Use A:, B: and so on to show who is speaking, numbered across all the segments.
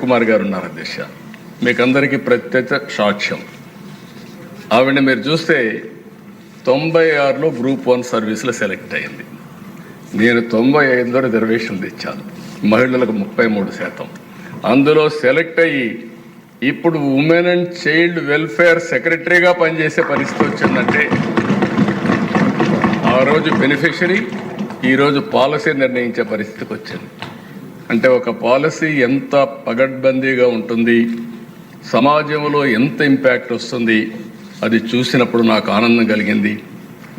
A: రవికుమార్ గారు ఉన్నారు అధ్యక్ష. మీకు అందరికీ ప్రత్యక్ష సాక్ష్యం. ఆవిడ మీరు చూస్తే 96లో గ్రూప్ 1 సర్వీస్లో సెలెక్ట్ అయింది. నేను 95లో రిజర్వేషన్ తెచ్చాను, మహిళలకు 33%. అందులో సెలెక్ట్ అయ్యి ఇప్పుడు ఉమెన్ అండ్ చైల్డ్ వెల్ఫేర్ సెక్రటరీగా పనిచేసే పరిస్థితి వచ్చిందంటే ఆ రోజు బెనిఫిషరీ, ఈరోజు పాలసీ నిర్ణయించే పరిస్థితికి వచ్చింది. అంటే ఒక పాలసీ ఎంత పగడ్బందీగా ఉంటుంది, సమాజంలో ఎంత ఇంపాక్ట్ వస్తుంది, అది చూసినప్పుడు నాకు ఆనందం కలిగింది.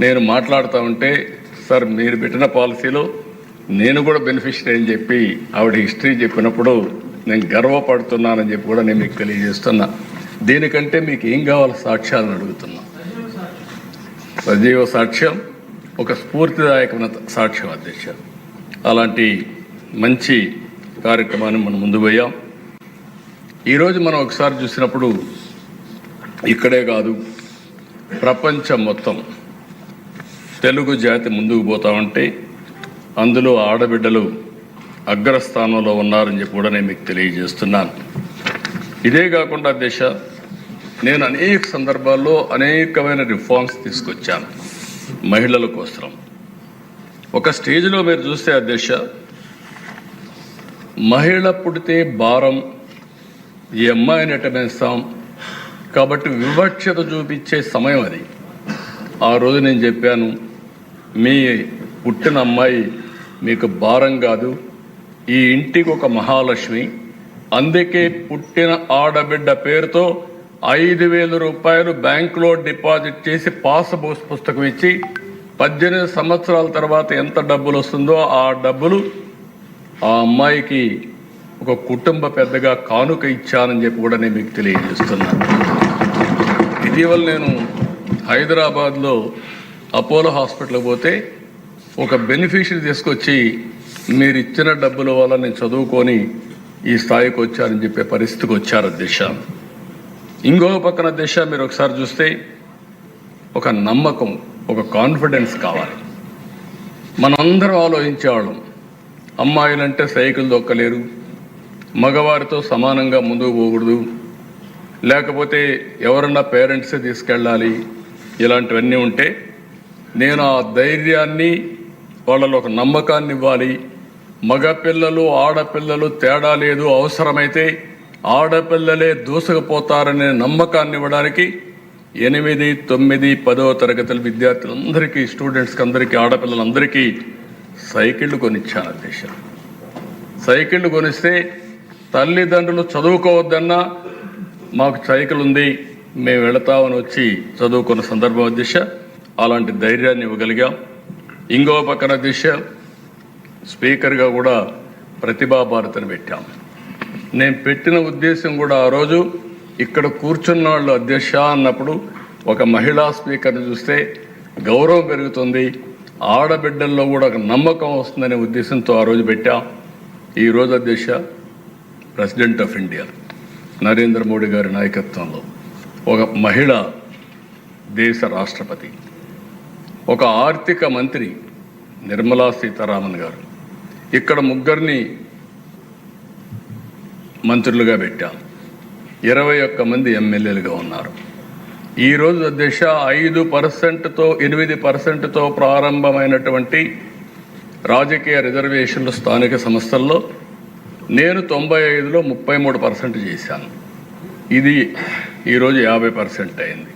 A: నేను మాట్లాడుతూ ఉంటే సార్ మీరు పెట్టిన పాలసీలో నేను కూడా బెనిఫిషరీ అని చెప్పి ఆవిడ హిస్టరీ చెప్పినప్పుడు నేను గర్వపడుతున్నానని చెప్పి కూడా నేను మీకు తెలియజేస్తున్నా. దీనికంటే మీకు ఏం కావాలి సాక్ష్యాలను అడుగుతున్నా. సజీవ సాక్ష్యం, ఒక స్ఫూర్తిదాయకమైన సాక్ష్యం అధ్యక్ష. అలాంటి మంచి కార్యక్రమాన్ని మనం ముందు పోయాం. ఈరోజు మనం ఒకసారి చూసినప్పుడు ఇక్కడే కాదు ప్రపంచం మొత్తం తెలుగు జాతి ముందుకు పోతా ఉంటే అందులో ఆడబిడ్డలు అగ్రస్థానంలో ఉన్నారని చెప్పి కూడా నేను మీకు తెలియజేస్తున్నాను. ఇదే కాకుండా అధ్యక్ష, నేను అనేక సందర్భాల్లో అనేకమైన రిఫార్మ్స్ తీసుకొచ్చాను మహిళల కోసం. ఒక స్టేజ్లో మీరు చూస్తే అధ్యక్ష, మహిళ పుడితే భారం, ఈ అమ్మాయిని ఎటమేస్తాం కాబట్టి వివక్షత చూపించే సమయం అది. ఆ రోజు నేను చెప్పాను, మీ పుట్టిన అమ్మాయి మీకు భారం కాదు, ఈ ఇంటికి ఒక మహాలక్ష్మి. అందుకే పుట్టిన ఆడబిడ్డ పేరుతో 5,000 రూపాయలు బ్యాంకులో డిపాజిట్ చేసి పాస్ పుస్తకం ఇచ్చి 18 సంవత్సరాల తర్వాత ఎంత డబ్బులు వస్తుందో ఆ డబ్బులు ఆ అమ్మాయికి ఒక కుటుంబ పెద్దగా కానుక ఇచ్చానని చెప్పి కూడా నేను మీకు తెలియజేస్తున్నాను. ఇటీవల నేను హైదరాబాద్లో అపోలో హాస్పిటల్కి పోతే ఒక బెనిఫిషరీ తీసుకొచ్చి మీరు ఇచ్చిన డబ్బుల వల్ల నేను చదువుకొని ఈ స్థాయికి వచ్చారని చెప్పే పరిస్థితికి వచ్చారు అధ్యక్ష. ఇంకో పక్కన అధ్యక్ష మీరు ఒకసారి చూస్తే ఒక నమ్మకం, ఒక కాన్ఫిడెన్స్ కావాలి. మనందరం ఆలోచించేవాళ్ళం, అమ్మాయిలంటే సైకిల్ దొక్కలేరు, మగవారితో సమానంగా ముందుకు పోకూడదు, లేకపోతే ఎవరన్నా పేరెంట్సే తీసుకెళ్ళాలి, ఇలాంటివన్నీ ఉంటే నేను ఆ ధైర్యాన్ని వాళ్ళలో ఒక నమ్మకాన్ని ఇవ్వాలి. మగపిల్లలు ఆడపిల్లలు తేడా లేదు, అవసరమైతే ఆడపిల్లలే దూసుకుపోతారనే నమ్మకాన్ని ఇవ్వడానికి 8, 9, 10వ తరగతుల విద్యార్థులందరికీ, స్టూడెంట్స్కి అందరికీ, ఆడపిల్లలందరికీ సైకిళ్ళు కొనిచ్చాను అధ్యక్ష. సైకిళ్ళు కొనిస్తే తల్లిదండ్రులు చదువుకోవద్దన్నా మాకు సైకిల్ ఉంది మేము వెళతామని వచ్చి చదువుకున్న సందర్భం అధ్యక్ష. అలాంటి ధైర్యాన్ని ఇవ్వగలిగాం. ఇంకో పక్కన అధ్యక్ష స్పీకర్గా కూడా ప్రతిభా భారతిని పెట్టాం. నేను పెట్టిన ఉద్దేశం కూడా ఆ రోజు ఇక్కడ కూర్చున్న వాళ్ళు అధ్యక్ష అన్నప్పుడు ఒక మహిళా స్పీకర్ని చూస్తే గౌరవం పెరుగుతుంది, ఆడబిడ్డల్లో కూడా ఒక నమ్మకం వస్తుందనే ఉద్దేశంతో ఆ రోజు పెట్టాం. ఈరోజు అధ్యక్ష president of India Narendra Modi గారి నాయకత్వంలో ఒక మహిళ దేశ రాష్ట్రపతి, ఒక ఆర్థిక మంత్రి నిర్మలా సీతారామన్ గారు, ఇక్కడ 3 మంత్రులుగా పెట్టాం, 21 మంది ఎమ్మెల్యేలుగా ఉన్నారు. ఈరోజు అధ్యక్ష 5%తో 8%తో ప్రారంభమైనటువంటి రాజకీయ రిజర్వేషన్లు స్థానిక సంస్థల్లో నేను 95లో 33% చేశాను. ఇది ఈరోజు 50% అయింది.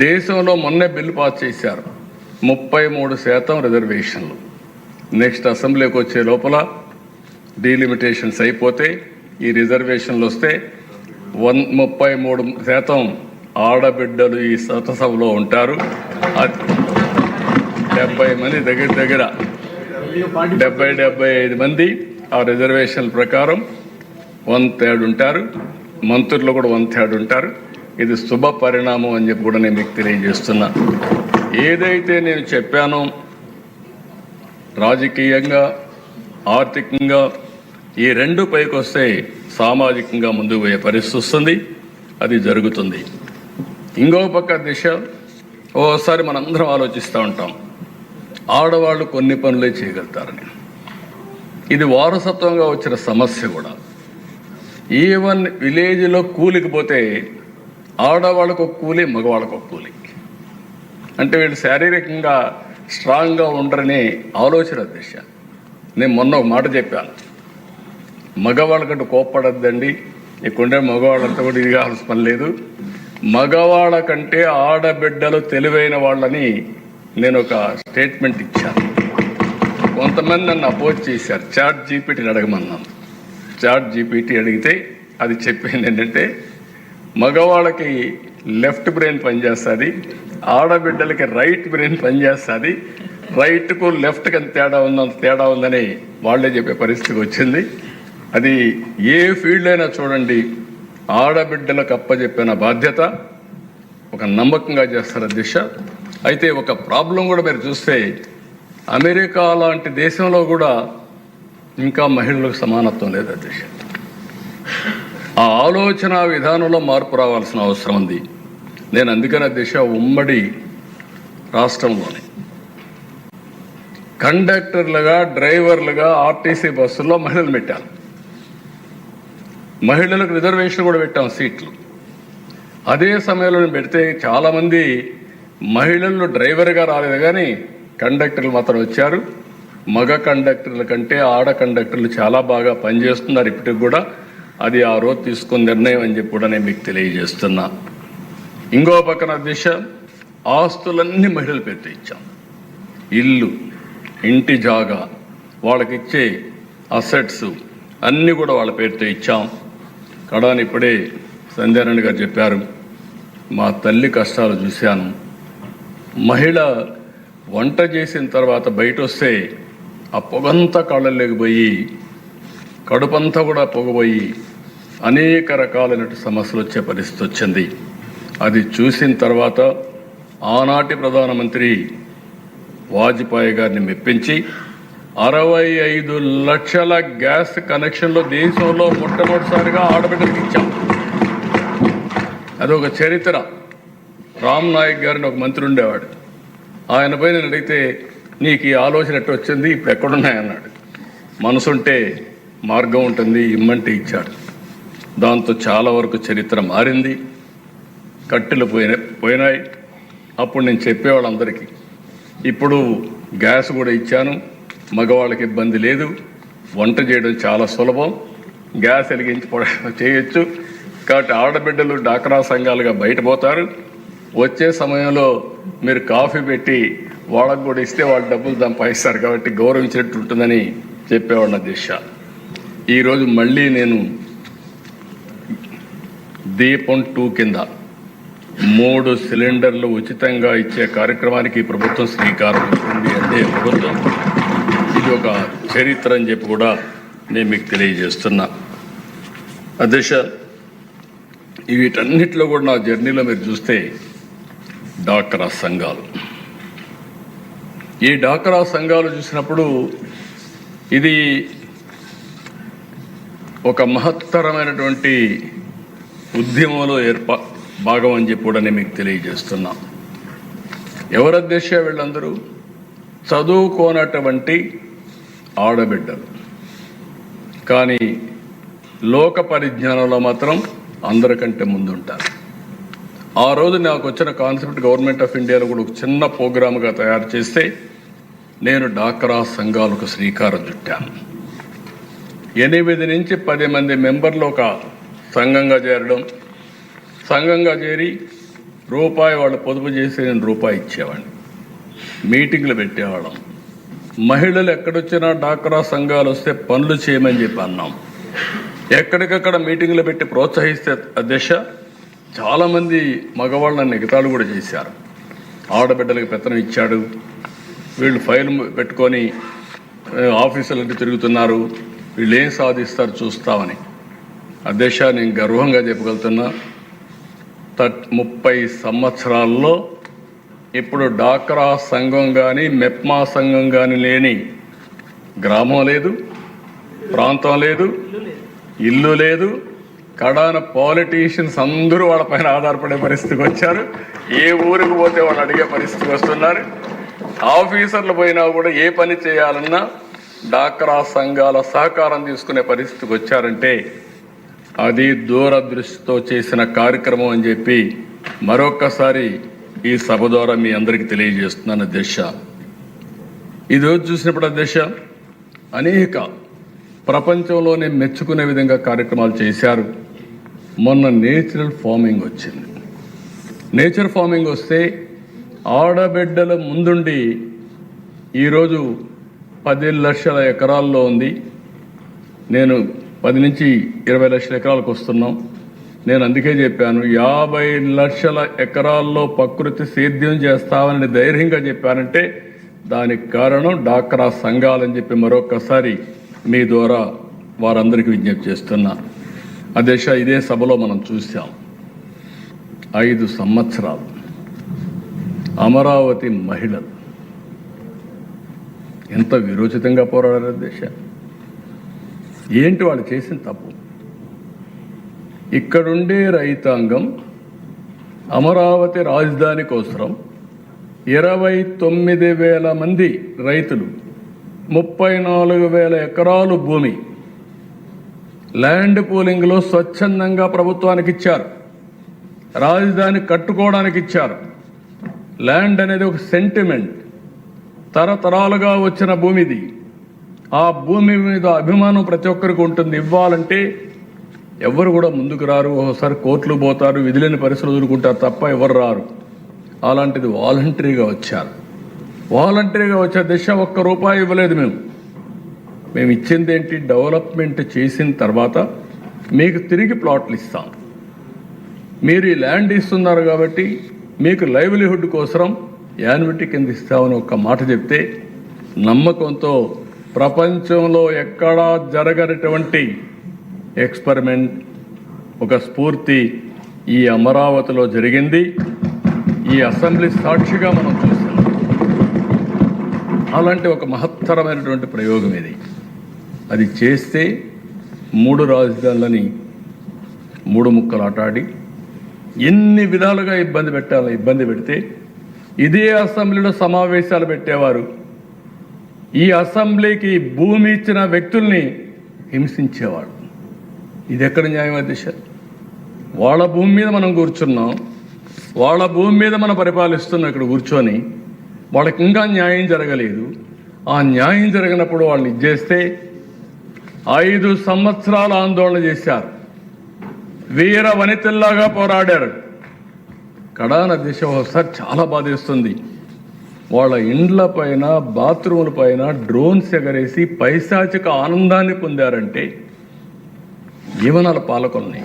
A: దేశంలో మొన్నే బిల్లు పాస్ చేశారు, 33% రిజర్వేషన్లు. నెక్స్ట్ అసెంబ్లీకి వచ్చే లోపల డీలిమిటేషన్స్ అయిపోతే ఈ రిజర్వేషన్లు వస్తే 33% ఆడబిడ్డలు ఈ సభలో ఉంటారు. 70 మంది దగ్గర 75 మంది ఆ రిజర్వేషన్ల ప్రకారం 1/3 ఉంటారు. మంత్రులు కూడా 1/3 ఉంటారు. ఇది శుభ పరిణామం అని చెప్పి కూడా నేను మీకు తెలియజేస్తున్నా. ఏదైతే నేను చెప్పానో రాజకీయంగా, ఆర్థికంగా ఈ 2 పైకి వస్తే సామాజికంగా ముందుకు పోయే పరిస్థితి వస్తుంది, అది జరుగుతుంది. ఇంకో పక్క దిశ ఓసారి మనందరం ఆలోచిస్తూ ఉంటాం, ఆడవాళ్ళు కొన్ని పనులే చేయగలుగుతారని. ఇది వారసత్వంగా వచ్చిన సమస్య కూడా. ఈవెన్ విలేజ్లో కూలికి పోతే ఆడవాళ్ళకు ఒక కూలి, మగవాళ్ళకు ఒక కూలి. అంటే వీళ్ళు శారీరకంగా స్ట్రాంగ్గా ఉండరనే ఆలోచన దిశ. నేను మొన్న ఒక మాట చెప్పాను, మగవాళ్ళకంటూ కోప్పడద్దండి, ఇక్కడుండే మగవాళ్ళంతా కూడా ఇది కావాల్సిన పని లేదు, మగవాళ్ళ కంటే ఆడబిడ్డలు తెలివైన వాళ్ళని నేను ఒక స్టేట్మెంట్ ఇచ్చాను. కొంతమంది నన్ను అపోజ్ చేశారు, చాట్ జీపీటీని అడగమన్నాను. చాట్ జీపీటీ అడిగితే అది చెప్పింది ఏంటంటే, మగవాళ్ళకి లెఫ్ట్ బ్రెయిన్ పనిచేస్తుంది, ఆడబిడ్డలకి రైట్ బ్రెయిన్ పనిచేస్తుంది, రైట్కు లెఫ్ట్కి అంత తేడా ఉందని వాళ్ళే చెప్పే పరిస్థితికి వచ్చింది. అది ఏ ఫీల్డ్ అయినా చూడండి, ఆడబిడ్డలకు అప్పచెప్పిన బాధ్యత ఒక నమ్మకంగా చేస్తారు దిశ. అయితే ఒక ప్రాబ్లం కూడా మీరు చూస్తే, అమెరికా లాంటి దేశంలో కూడా ఇంకా మహిళలకు సమానత్వం లేదు దిశ. ఆ ఆలోచన విధానంలో మార్పు రావాల్సిన అవసరం ఉంది. నేను అందుకనే దిశ ఉమ్మడి రాష్ట్రంలోని కండక్టర్లుగా, డ్రైవర్లుగా ఆర్టీసీ బస్సుల్లో మహిళలు పెట్టాను. మహిళలకు రిజర్వేషన్ కూడా పెట్టాం సీట్లు. అదే సమయంలో పెడితే చాలామంది మహిళలు డ్రైవర్గా రాలేదు, కానీ కండక్టర్లు మాత్రం వచ్చారు. మగ కండక్టర్ల కంటే ఆడ కండక్టర్లు చాలా బాగా పనిచేస్తున్నారు ఇప్పటికి కూడా. అది ఆ రోజు తీసుకున్న నిర్ణయం అని చెప్పి కూడా నేను మీకు తెలియజేస్తున్నా. ఇంకో పక్కన దిశ, ఆస్తులన్నీ మహిళల పేరుతో ఇచ్చాం. ఇల్లు, ఇంటి జాగా, వాళ్ళకిచ్చే అసెట్స్ అన్నీ కూడా వాళ్ళ పేరుతో ఇచ్చాం. కడాని ఇప్పుడే సంధ్యారాణి గారు చెప్పారు, మా తల్లి కష్టాలు చూశాను. మహిళ వంట చేసిన తర్వాత బయట వస్తే ఆ పొగంతా కళ్ళల్లోకి పోయి, కడుపంతా కూడా పొగపోయి అనేక రకాలైన సమస్యలు వచ్చే పరిస్థితి వచ్చింది. అది చూసిన తర్వాత ఆనాటి ప్రధానమంత్రి వాజ్పేయి గారిని మెప్పించి 65 లక్షల గ్యాస్ కనెక్షన్లు దేశంలో మొట్టమొదటిసారిగా ఆడబిడ్డలకు ఇచ్చాం. అదొక చరిత్ర. రామ్ నాయక్ గారిని ఒక మంత్రి ఉండేవాడు, ఆయనపై నేను అడిగితే, నీకు ఈ ఆలోచన ఎట్టు వచ్చింది, ఇప్పుడు ఎక్కడున్నాయన్నాడు. మనసుంటే మార్గం ఉంటుంది, ఇమ్మంటే ఇచ్చాడు. దాంతో చాలా వరకు చరిత్ర మారింది, కట్టెలు పోయినాయి. అప్పుడు నేను చెప్పేవాళ్ళందరికీ, ఇప్పుడు గ్యాస్ కూడా ఇచ్చాను, మగవాళ్ళకి ఇబ్బంది లేదు, వంట చేయడం చాలా సులభం, గ్యాస్ వెలిగించి చేయొచ్చు. కాబట్టి ఆడబిడ్డలు డాక్రా సంఘాలుగా బయటపోతారు. వచ్చే సమయంలో మీరు కాఫీ పెట్టి వాళ్ళకు కూడా ఇస్తే వాళ్ళు డబ్బులు సంపాదిస్తారు, కాబట్టి గౌరవించినట్టు ఉంటుందని చెప్పేవాళ్ళ దిశ. ఈరోజు మళ్ళీ నేను దీపం 2 కింద 3 సిలిండర్లు ఉచితంగా ఇచ్చే కార్యక్రమానికి ప్రభుత్వం శ్రీకారం చుట్టింది. అంటే ప్రభుత్వం ఇది ఒక చరిత్ర అని చెప్పి కూడా నేను మీకు తెలియజేస్తున్నా. అధ్యక్ష, వీటన్నిటిలో కూడా నా జర్నీలో మీరు చూస్తే డాక్రా సంఘాలు, ఈ డాక్రా సంఘాలు చూసినప్పుడు ఇది ఒక మహత్తరమైనటువంటి ఉద్యమంలో భాగం అని చెప్పి కూడా నేను మీకు తెలియజేస్తున్నా. ఎవరు అధ్యక్ష? వీళ్ళందరూ చదువుకోనటువంటి ఆడబిడ్డలు, కానీ లోక పరిజ్ఞానంలో మాత్రం అందరికంటే ముందుంటారు. ఆ రోజు నాకు వచ్చిన కాన్సెప్ట్ గవర్నమెంట్ ఆఫ్ ఇండియాలో కూడా ఒక చిన్న ప్రోగ్రామ్గా తయారు చేస్తే నేను డాక్రా సంఘాలకు శ్రీకారం చుట్టాను. 8 నుంచి 10 మంది మెంబర్లు ఒక సంఘంగా చేరడం, సంఘంగా చేరి రూపాయి వాళ్ళు పొదుపు చేసి నేను రూపాయి ఇచ్చేవాడిని, మీటింగ్లు పెట్టేవాళ్ళం. మహిళలు ఎక్కడొచ్చినా డాక్రా సంఘాలు వస్తే పనులు చేయమని చెప్పి అన్నాం. ఎక్కడికక్కడ మీటింగ్లు పెట్టి ప్రోత్సహిస్తే అధ్యక్ష చాలామంది మగవాళ్ళని ఎగతాళి కూడా చేశారు. ఆడబిడ్డలకు పెత్తనం ఇచ్చాడు, వీళ్ళు ఫైల్ పెట్టుకొని ఆఫీసులన్నీ తిరుగుతున్నారు, వీళ్ళు ఏం సాధిస్తారు చూస్తామని. అధ్యక్ష, నేను గర్వంగా చెప్పగలుగుతున్నా, 30 సంవత్సరాల్లో ఇప్పుడు డాక్రా సంఘం కానీ మెప్మా సంఘం కానీ లేని గ్రామం లేదు, ప్రాంతం లేదు, ఇల్లు లేదు. కడాన పాలిటీషియన్స్ అందరూ వాళ్ళపైన ఆధారపడే పరిస్థితికి వచ్చారు. ఏ ఊరికి పోతే వాళ్ళు అడిగే పరిస్థితికి వస్తున్నారు. ఆఫీసర్లు పోయినా కూడా ఏ పని చేయాలన్నా డాక్రా సంఘాల సహకారం తీసుకునే పరిస్థితికి వచ్చారంటే అది దూరదృష్టితో చేసిన కార్యక్రమం అని చెప్పి మరొక్కసారి ఈ సభ ద్వారా మీ అందరికీ తెలియజేస్తున్నాను అధ్యక్ష. ఈరోజు చూసినప్పుడు అధ్యక్ష అనేక ప్రపంచంలోనే మెచ్చుకునే విధంగా కార్యక్రమాలు చేశారు. మొన్న నేచురల్ ఫార్మింగ్ వచ్చింది. నేచర్ ఫార్మింగ్ వస్తే ఆడబిడ్డల ముందుండి ఈరోజు 10 లక్షల ఎకరాల్లో ఉంది. నేను 10 నుంచి 20 లక్షల ఎకరాలకు వస్తున్నాం. నేను అందుకే చెప్పాను 50 లక్షల ఎకరాల్లో ప్రకృతి సేద్యం చేస్తామని ధైర్యంగా చెప్పానంటే దానికి కారణం డాక్రా సంఘాలని చెప్పి మరొకసారి మీ ద్వారా వారందరికీ విజ్ఞప్తి చేస్తున్నా. అధ్యక్ష, ఇదే సభలో మనం చూసాం 5 సంవత్సరాలు అమరావతి మహిళలు ఎంత విరోచితంగా పోరాడారు అధ్యక్ష. ఏంటి వాళ్ళు చేసిన తప్పు? ఇక్కడుండే రైతాంగం అమరావతి రాజధాని కోసం 29,000 మంది రైతులు 34,000 ఎకరాలు భూమి ల్యాండ్ పూలింగ్లో స్వచ్ఛందంగా ప్రభుత్వానికి ఇచ్చారు. రాజధాని కట్టుకోవడానికి ఇచ్చారు. ల్యాండ్ అనేది ఒక సెంటిమెంట్, తరతరాలుగా వచ్చిన భూమిది. ఆ భూమి మీద అభిమానం ప్రతి ఒక్కరికి ఉంటుంది. ఇవ్వాలంటే ఎవరు కూడా ముందుకు రారు. ఒకసారి కోర్టులు పోతారు, విధులేని పరిస్థితులు ఎదుర్కొంటారు తప్ప ఎవరు రారు. అలాంటిది వాలంటరీగా వచ్చారు. వాలంటరీగా వచ్చే దిశ ₹1 ఇవ్వలేదు. మేము ఇచ్చింది ఏంటి? డెవలప్మెంట్ చేసిన తర్వాత మీకు తిరిగి ప్లాట్లు ఇస్తాం. మీరు ఈ ల్యాండ్ ఇస్తున్నారు కాబట్టి మీకు లైవ్లీహుడ్ కోసం యాన్యుటీ కింద ఇస్తామని ఒక్క మాట చెప్తే నమ్మకంతో ప్రపంచంలో ఎక్కడా జరగనటువంటి ఎక్స్పెరిమెంట్, ఒక స్ఫూర్తి ఈ అమరావతిలో జరిగింది. ఈ అసెంబ్లీ సాక్షిగా మనం చూసాం. అలాంటి ఒక మహత్తరమైనటువంటి ప్రయోగం ఇది. అది చేస్తే 3 రాజధానులని 3 ముక్కలు ఆటాడి ఎన్ని విధాలుగా ఇబ్బంది పెడితే ఇదే అసెంబ్లీలో సమావేశాలు పెట్టేవారు. ఈ అసెంబ్లీకి భూమి ఇచ్చిన వ్యక్తుల్ని హింసించేవాడు. ఇది ఎక్కడ న్యాయం అధ్యక్ష? వాళ్ళ భూమి మీద మనం కూర్చున్నాం, వాళ్ళ భూమి మీద మనం పరిపాలిస్తున్నాం. ఇక్కడ కూర్చొని వాళ్ళకి ఇంకా న్యాయం జరగలేదు. ఆ న్యాయం జరిగినప్పుడు వాళ్ళని ఇచ్చేస్తే 5 సంవత్సరాలు ఆందోళన చేశారు. వీర వనితల్లాగా పోరాడారు. కడాన దిశ ఒకసారి చాలా బాధేస్తుంది. వాళ్ళ ఇండ్ల పైన, బాత్రూముల పైన డ్రోన్స్ ఎగరేసి పైశాచిక ఆనందాన్ని పొందారంటే జీవనాల పాలకుల్ని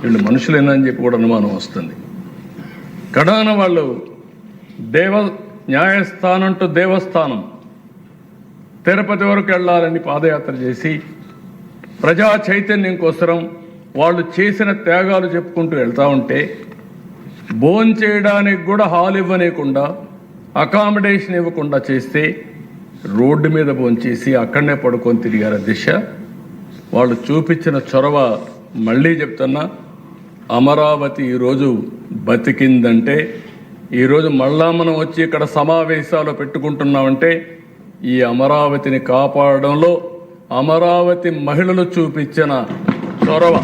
A: వీళ్ళు మనుషులేనని చెప్పి కూడా అనుమానం వస్తుంది. కడాన వాళ్ళు న్యాయస్థానం టు దేవస్థానం తిరుపతి వరకు వెళ్ళాలని పాదయాత్ర చేసి ప్రజా చైతన్యం కోసం వాళ్ళు చేసిన త్యాగాలు చెప్పుకుంటూ వెళ్తూ ఉంటే భోజనం చేయడానికి కూడా హాల్ ఇవ్వనీయకుండా, అకామిడేషన్ ఇవ్వకుండా చేస్తే రోడ్డు మీద భోంచేసి అక్కడనే పడుకొని తిరిగారు దిశ. వాళ్ళు చూపించిన చొరవ మళ్ళీ చెప్తున్నా, అమరావతి ఈరోజు బతికిందంటే, ఈరోజు మళ్ళా మనం వచ్చి ఇక్కడ సమావేశాలు పెట్టుకుంటున్నామంటే ఈ అమరావతిని కాపాడడంలో అమరావతి మహిళలు చూపించిన చొరవ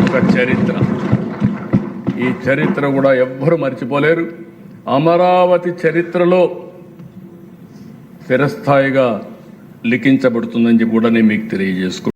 A: ఒక చరిత్ర. ఈ చరిత్ర కూడా ఎవ్వరూ మర్చిపోలేరు. అమరావతి చరిత్రలో స్థిరస్థాయిగా లిఖించబడుతుందని చెప్పి కూడా నేను మీకు తెలియజేసుకుంటాను.